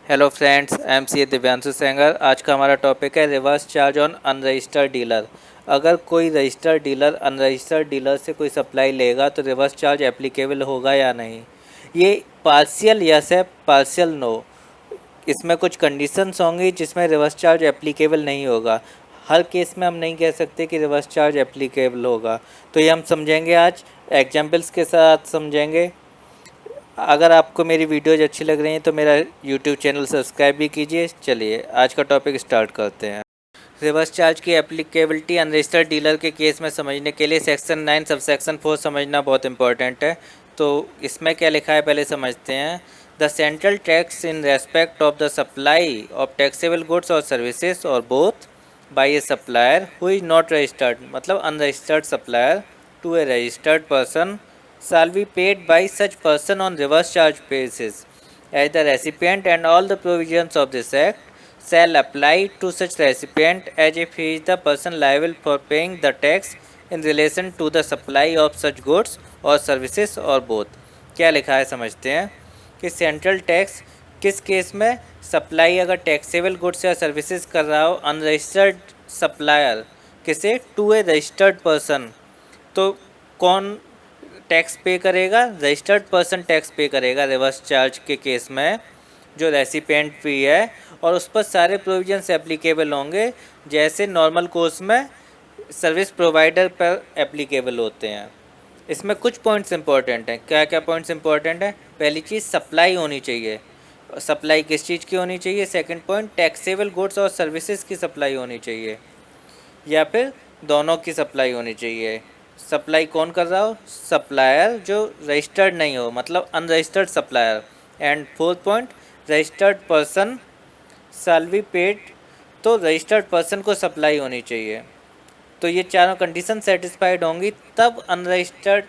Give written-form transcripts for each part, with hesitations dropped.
Hello friends, I am C Divyanshu Sengar. आज का हमारा टॉपिक है reverse charge on unregistered dealer. अगर कोई रजिस्टर्ड डीलर अनरजिस्टर्ड डीलर से कोई सप्लाई लेगा तो रिवर्स चार्ज एप्लीकेबल होगा या नहीं। ये पार्शियल यस है, पार्शियल नो। इसमें कुछ कंडीशंस होंगी जिसमें रिवर्स चार्ज एप्लीकेबल नहीं होगा। हर केस में हम नहीं कह सकते कि रिवर्स चार्ज एप्लीकेबल होगा। तो ये हम समझेंगे आज, एग्जाम्पल्स के साथ समझेंगे। अगर आपको मेरी वीडियोज़ अच्छी लग रही हैं तो मेरा यूट्यूब चैनल सब्सक्राइब भी कीजिए। चलिए आज का टॉपिक स्टार्ट करते हैं। रिवर्स चार्ज की एप्लीकेबिलिटी अनरजिस्टर्ड डीलर के केस में समझने के लिए सेक्शन 9 सब सेक्शन 4 समझना बहुत इंपॉर्टेंट है। तो इसमें क्या लिखा है पहले समझते हैं। The central tax in respect of the supply of taxable goods और सर्विसेज और both by a supplier who is not registered, मतलब unregistered supplier, to a registered person shall be paid by such person on reverse charge basis, as the recipient and all the provisions of this act shall apply to such recipient as if he is the person liable for paying the tax in relation to the supply of such goods or services or both। क्या लिखा है समझते हैं कि central tax किस case में, supply अगर taxable goods या सर्विसेज कर रहा हो अनरजिस्टर्ड सप्लायर किसे, टू ए रजिस्टर्ड पर्सन, तो कौन टैक्स पे करेगा, रजिस्टर्ड पर्सन टैक्स पे करेगा रिवर्स चार्ज के केस में, जो रेसिपेंट फी है। और उस पर सारे प्रोविजंस एप्लीकेबल होंगे जैसे नॉर्मल कोर्स में सर्विस प्रोवाइडर पर एप्लीकेबल होते हैं। इसमें कुछ पॉइंट्स इंपॉर्टेंट हैं। क्या क्या पॉइंट्स इंपॉर्टेंट हैं? पहली चीज़ सप्लाई होनी चाहिए। सप्लाई किस चीज़ की होनी चाहिए? सेकंड पॉइंट, टैक्सेबल गुड्स और सर्विसेज की सप्लाई होनी चाहिए या फिर दोनों की सप्लाई होनी चाहिए। सप्लाई कौन कर रहा हो? सप्लायर जो रजिस्टर्ड नहीं हो, मतलब unregistered supplier. And fourth point, registered person shall be paid, तो रजिस्टर्ड पर्सन को सप्लाई होनी चाहिए। तो ये चारों कंडीशन सेटिस्फाइड होंगी तब अनरजिस्टर्ड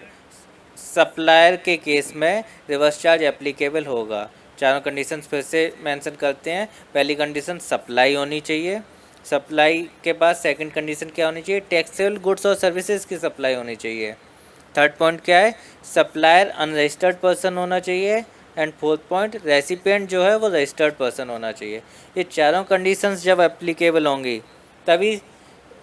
सप्लायर के केस में रिवर्स चार्ज एप्लीकेबल होगा। चारों कंडीशंस फिर से मेंशन करते हैं। पहली कंडीशन सप्लाई होनी चाहिए। सप्लाई के बाद सेकंड कंडीशन क्या होनी चाहिए? टैक्सेबल गुड्स और सर्विसेज की सप्लाई होनी चाहिए। थर्ड पॉइंट क्या है? सप्लायर अनरजिस्टर्ड पर्सन होना चाहिए। एंड फोर्थ पॉइंट, रेसिपिएंट जो है वो रजिस्टर्ड पर्सन होना चाहिए। ये चारों कंडीशंस जब एप्लीकेबल होंगी तभी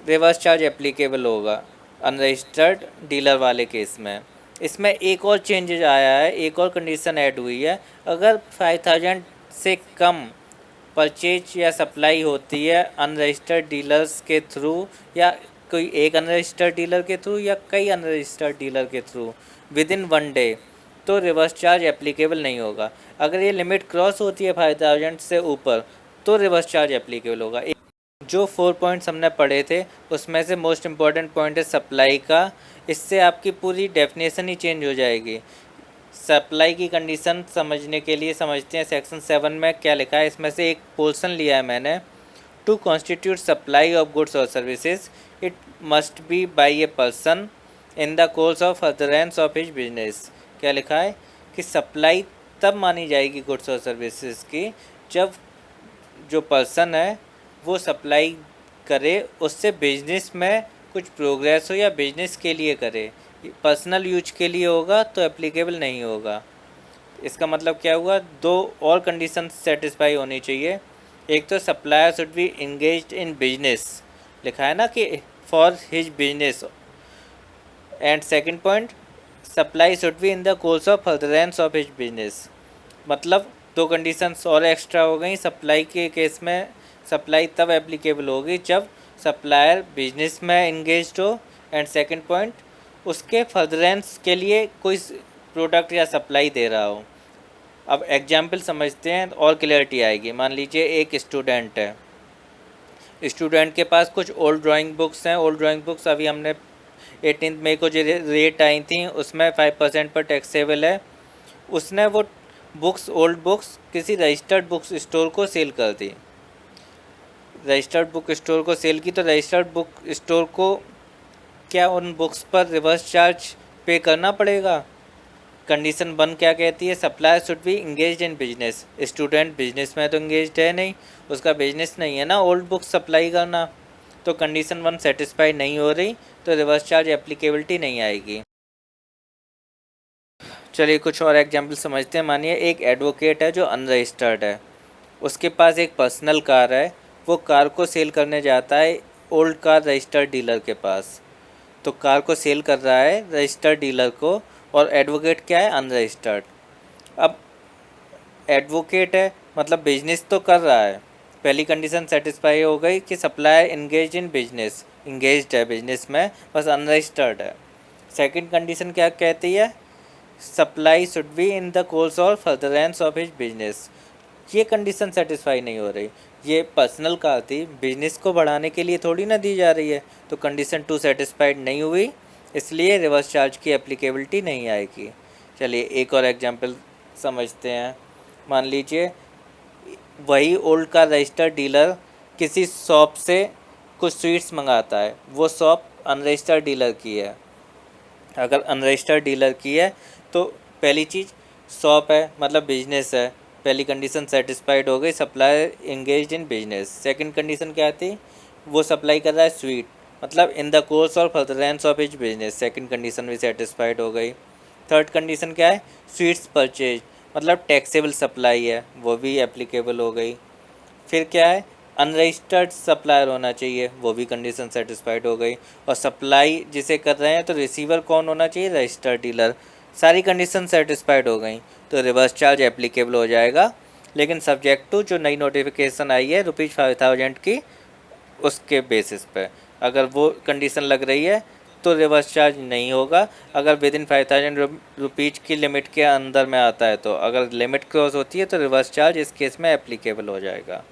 रिवर्स चार्ज एप्लीकेबल होगा अनरजिस्टर्ड डीलर वाले केस में। इसमें एक और चेंजेज आया है, एक और कंडीशन ऐड हुई है। अगर 5000 से कम परचेज या सप्लाई होती है अनरजिस्टर्ड डीलर्स के थ्रू, या कोई एक अनरजिस्टर्ड डीलर के थ्रू या कई अनरजिस्टर्ड डीलर के थ्रू विद इन 1 डे, तो रिवर्स चार्ज एप्लीकेबल नहीं होगा। अगर ये लिमिट क्रॉस होती है 5000 से ऊपर तो रिवर्स चार्ज एप्लीकेबल होगा। जो 4 पॉइंट्स हमने पढ़े थे उसमें से मोस्ट इम्पॉर्टेंट पॉइंट है सप्लाई का। इससे आपकी पूरी डेफिनेशन ही चेंज हो जाएगी। सप्लाई की कंडीशन समझने के लिए समझते हैं सेक्शन 7 में क्या लिखा है। इसमें से एक पोर्शन लिया है मैंने। To constitute supply of goods और services it must be by a person in the course of furtherance of his business. क्या लिखा है कि सप्लाई तब मानी जाएगी गुड्स और सर्विसेज की जब जो पर्सन है वो सप्लाई करे, उससे बिजनेस में कुछ प्रोग्रेस हो या बिजनेस के लिए करे। पर्सनल यूज के लिए होगा तो एप्लीकेबल नहीं होगा। इसका मतलब क्या हुआ? दो और कंडीशन सेटिस्फाई होनी चाहिए। एक तो supplier should be engaged in business, लिखा है ना कि for his business. And second point, supply should be in the course of furtherance of his business. मतलब दो कंडीशंस और एक्स्ट्रा हो गई। सप्लाई के केस में सप्लाई तब एप्लीकेबल होगी जब सप्लायर बिजनेस में इंगेज्ड हो। एंड सेकंड पॉइंट, उसके फर्दरेंस के लिए कोई प्रोडक्ट या सप्लाई दे रहा हो। अब एग्जाम्पल समझते हैं और क्लियरिटी आएगी। मान लीजिए एक स्टूडेंट है, स्टूडेंट के पास कुछ ओल्ड ड्राइंग बुक्स हैं। ओल्ड ड्राइंग बुक्स अभी हमने 18 मई को जो रेट आई थी उसमें 5% पर टैक्सेबल है। उसने वो बुक्स, ओल्ड बुक्स किसी रजिस्टर्ड बुक स्टोर को सेल कर दी। रजिस्टर्ड बुक स्टोर को सेल की तो रजिस्टर्ड बुक स्टोर को क्या उन बुक्स पर रिवर्स चार्ज पे करना पड़ेगा? कंडीशन 1 क्या कहती है? Supplier should be engaged in business. Student business में तो इंगेज्ड है नहीं, उसका बिजनेस नहीं है ना ओल्ड बुक सप्लाई करना। तो कंडीशन 1 सेटिस्फाई नहीं हो रही तो रिवर्स चार्ज एप्लीकेबिलिटी नहीं आएगी। चलिए कुछ और एग्जाम्पल समझते हैं। मानिए एक एडवोकेट है जो अनरजिस्टर्ड है। उसके पास एक पर्सनल कार है, वो कार को सेल करने जाता है ओल्ड कार रजिस्टर्ड डीलर के पास। तो कार को सेल कर रहा है रजिस्टर्ड डीलर को, और एडवोकेट क्या है, अनरजिस्टर्ड। अब एडवोकेट है मतलब बिजनेस तो कर रहा है। पहली कंडीशन सेटिस्फाई हो गई कि supplier engage in business, engaged है बिजनेस में, बस अनरजिस्टर्ड है। सेकंड कंडीशन क्या कहती है, supply should be in the course और फर्दरेंस ऑफ हिज बिजनेस। ये कंडीशन सेटिस्फाई नहीं हो रही। ये पर्सनल कार थी, बिजनेस को बढ़ाने के लिए थोड़ी ना दी जा रही है, तो कंडीशन 2 सेटिस्फाइड नहीं हुई, इसलिए रिवर्स चार्ज की एप्लीकेबिलिटी नहीं आएगी। चलिए एक और एग्जांपल समझते हैं। मान लीजिए वही ओल्ड कार रजिस्टर्ड डीलर किसी शॉप से कुछ स्वीट्स मंगाता है, वो शॉप अनरजिस्टर्ड डीलर की है। अगर अनरजिस्टर्ड डीलर की है तो पहली चीज़ शॉप है मतलब बिजनेस है, पहली कंडीशन सेटिस्फाइड हो गई, supplier engaged in business. Second condition क्या थी, वो सप्लाई कर रहा है स्वीट, मतलब इन द कोर्स और furtherance of his business, second condition भी सेटिस्फाइड हो गई। थर्ड कंडीशन क्या है, स्वीट्स परचेज मतलब टैक्सेबल सप्लाई है, वो भी एप्लीकेबल हो गई। फिर क्या है, अनरजिस्टर्ड सप्लायर होना चाहिए, वो भी कंडीशन सेटिस्फाइड हो गई। और सप्लाई जिसे कर रहे हैं तो रिसीवर कौन होना चाहिए, रजिस्टर्ड डीलर। सारी कंडीशन सेटिस्फाइड हो गई तो रिवर्स चार्ज एप्लीकेबल हो जाएगा, लेकिन सब्जेक्ट टू जो नई नोटिफिकेशन आई है ₹5000 की, उसके बेसिस पे अगर वो कंडीशन लग रही है तो रिवर्स चार्ज नहीं होगा। अगर विद इन 5000 रुपीज़ की लिमिट के अंदर में आता है तो, अगर लिमिट क्रॉस होती है तो रिवर्स चार्ज इस केस में एप्लीकेबल हो जाएगा।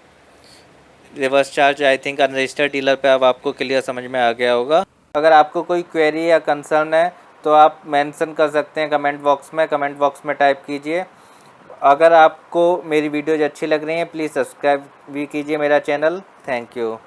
Reverse charge I think unregistered dealer पे अब आपको क्लियर समझ में आ गया होगा। अगर आपको कोई क्वेरी या कंसर्न है तो आप मेंशन कर सकते हैं कमेंट बॉक्स में टाइप कीजिए। अगर आपको मेरी वीडियोज अच्छी लग रही हैं प्लीज़ सब्सक्राइब भी कीजिए मेरा चैनल। Thank you.